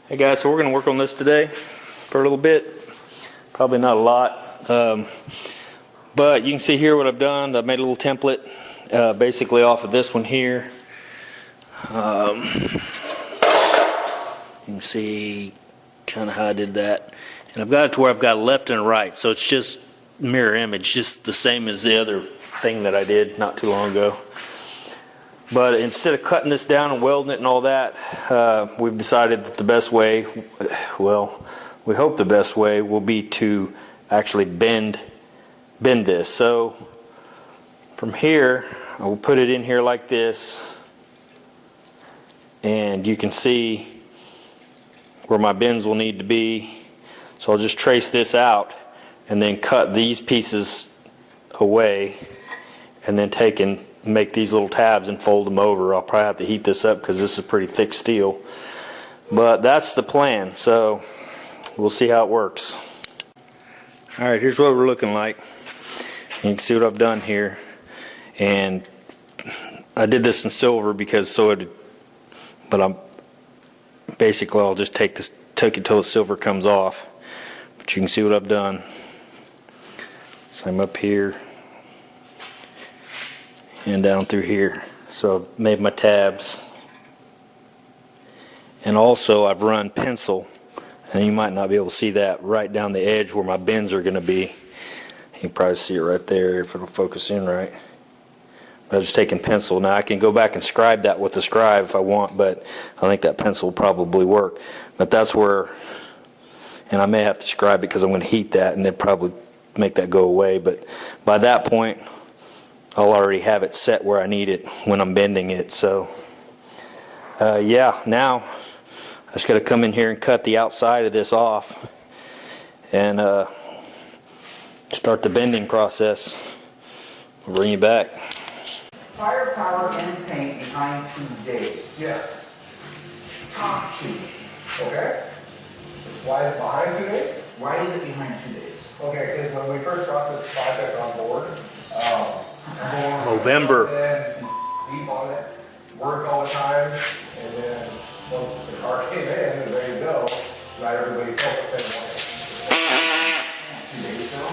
Hey guys, so we're going to work on this today for a little bit. Probably not a lot, but you can see here what I've done. I've made a little template basically off of this one here. You can see kind of how I did that. And I've got it to where I've got a left and a right, so it's just mirror image, just the same as the other thing that I did not too long ago. But instead of cutting this down and welding it and all that, we've decided that the best way, well, we hope the best way will be to actually bend this. So from here, I will put it in here like this, and you can see where my bends will need to be. So I'll just trace this out and then cut these pieces away, and then take and make these little tabs and fold them over. I'll probably have to heat this up because this is pretty thick steel, but that's the plan. So we'll see how it works. Alright, here's what we're looking like. You can see what I've done here, and I did this in silver because but I'll just take it till the silver comes off. But you can see what I've done. Same up here and down through here. So I've made my tabs, and also I've run pencil, and you might not be able to see that, right down the edge where my bends are going to be. You can probably see it right there if it'll focus in right. But I'm just taking pencil. Now I can go back and scribe that with the scribe if I want, but I think that pencil will probably work. But that's where, and I may have to scribe it because I'm going to heat that and then probably make that go away. But by that point, I'll already have it set where I need it when I'm bending it. So yeah, now I just got to come in here and cut the outside of this off and start the bending process. I'll bring you back. Firepower and paint behind 2 days. Yes. Top 2. Okay. Why is it behind 2 days? Why is it behind 2 days? Okay, because when we first got this project on board, November. and deep on it, work all the time, and then once the car came in and ready to go, not everybody felt the same way. 2 days ago?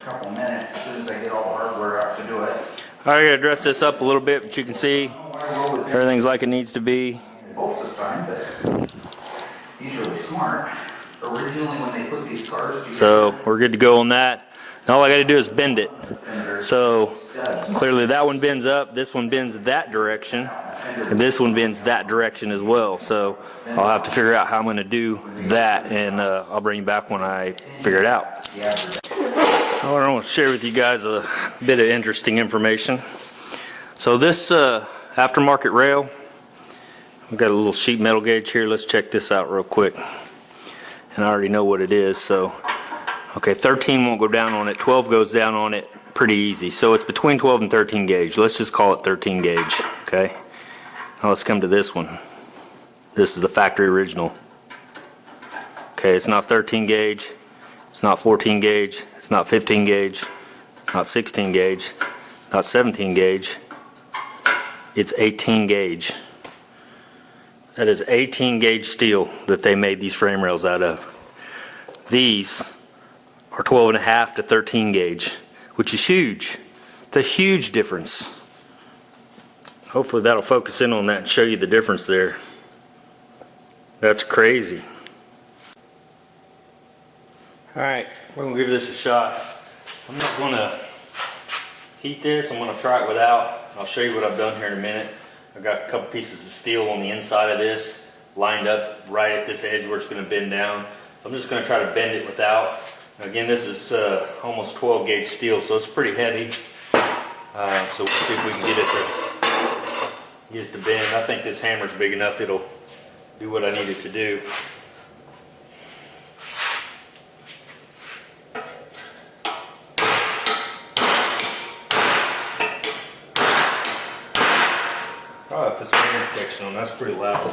Couple minutes as soon as I get all the hardware out to do it. I gotta dress this up a little bit, but you can see everything's like it needs to be. Bolts this time, but he's really smart. Originally, when they put these cars together, So we're good to go on that. And all I gotta do is bend it. So clearly that one bends up, this one bends that direction, and this one bends that direction as well. So I'll have to figure out how I'm gonna do that, and I'll bring you back when I figure it out. I want to share with you guys a bit of interesting information. So this aftermarket rail, we've got a little sheet metal gauge here. Let's check this out real quick. And I already know what it is. So, okay, 13 won't go down on it. 12 goes down on it pretty easy. So it's between 12 and 13 gauge. Let's just call it 13 gauge. Okay. Now let's come to this one. This is the factory original. Okay, it's not 13 gauge. It's not 14 gauge. It's not 15 gauge. Not 16 gauge. Not 17 gauge. It's 18 gauge. That is 18 gauge steel that they made these frame rails out of. These are 12.5 to 13 gauge, which is huge. It's a huge difference. Hopefully that'll focus in on that and show you the difference there. That's crazy. Alright, we're going to give this a shot. I'm not going to heat this. I'm going to try it without. I'll show you what I've done here in a minute. I've got a couple pieces of steel on the inside of this, lined up right at this edge where it's going to bend down. I'm just going to try to bend it without. Again, this is almost 12 gauge steel, so it's pretty heavy. So we'll see if we can get it to bend. I think this hammer's big enough it'll do what I need it to do. Probably put some air protection on. That's pretty loud.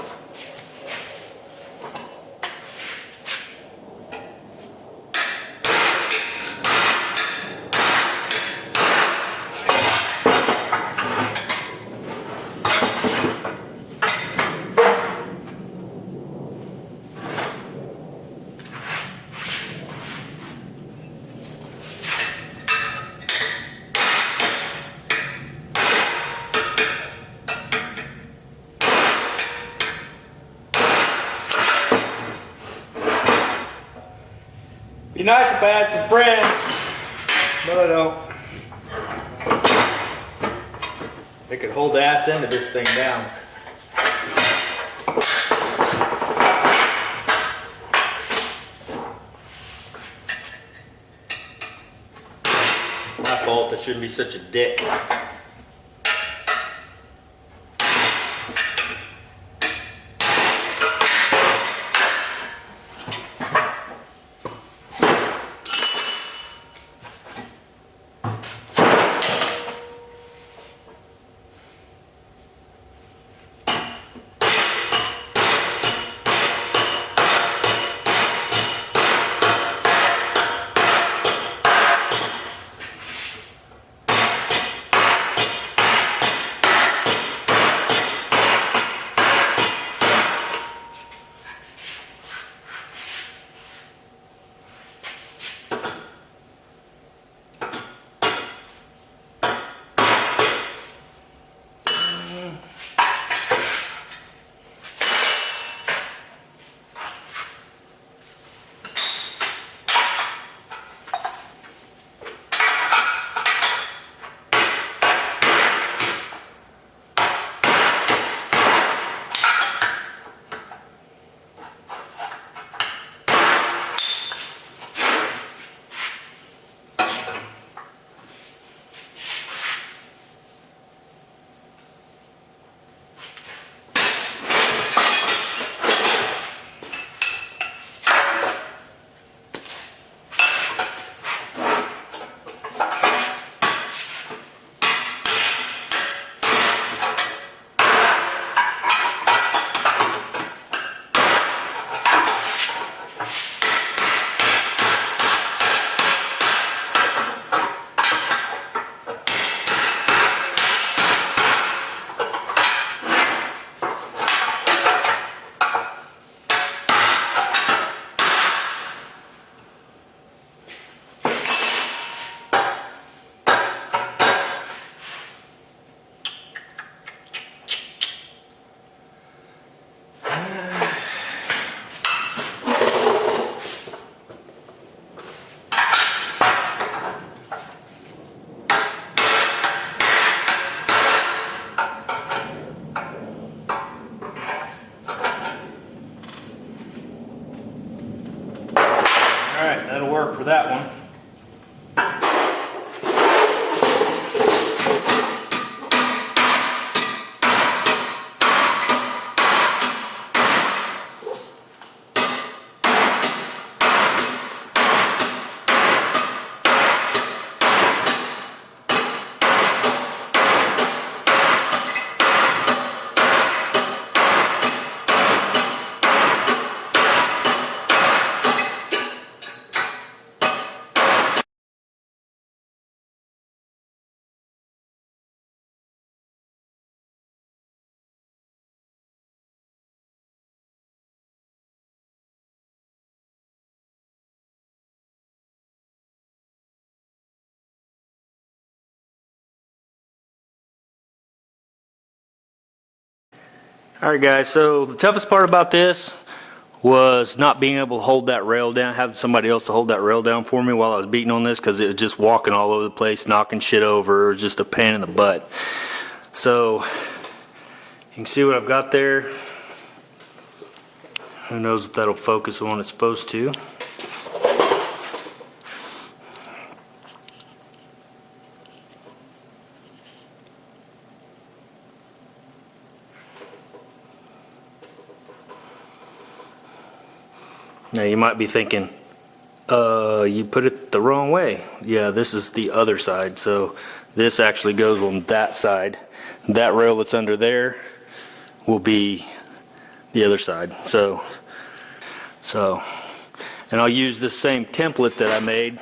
Be nice if I had some friends, but I don't. They could hold the ass end of this thing down. My fault, I shouldn't be such a dick. right, that'll work for that one. Alright guys, so the toughest part about this was not being able to hold that rail down, having somebody else to hold that rail down for me while I was beating on this, because it was just walking all over the place, knocking shit over. It was just a pain in the butt. So you can see what I've got there. Who knows if that'll focus on what it's supposed to. Now you might be thinking, you put it the wrong way. Yeah, this is the other side. So this actually goes on that side. That rail that's under there will be the other side. So, and I'll use the same template that I made,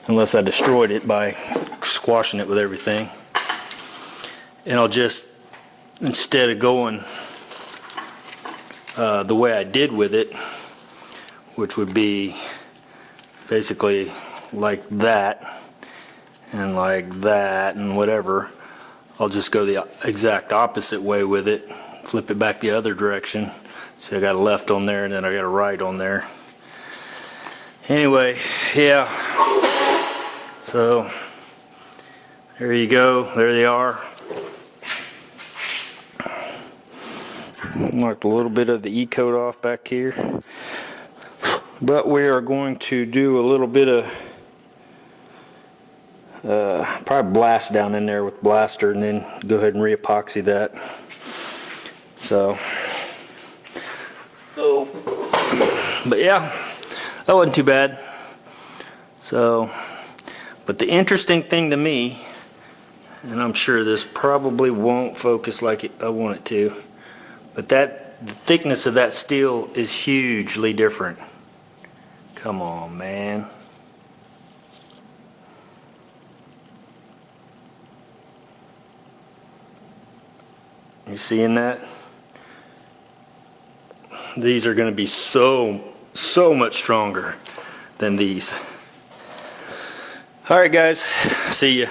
unless I destroyed it by squashing it with everything. And I'll just, instead of going the way I did with it, which would be basically like that and whatever, I'll just go the exact opposite way with it, flip it back the other direction. See, I got a left on there and then I got a right on there. Anyway, yeah, so there you go, there they are. Marked a little bit of the E-coat off back here. But we are going to do a little bit of probably blast down in there with blaster, and then go ahead and re-epoxy that. So, but yeah, that wasn't too bad. So, but the interesting thing to me, and I'm sure this probably won't focus like I want it to, but the thickness of that steel is hugely different. Come on, man. You seeing that? These are going to be so much stronger than these. All right, guys. See ya.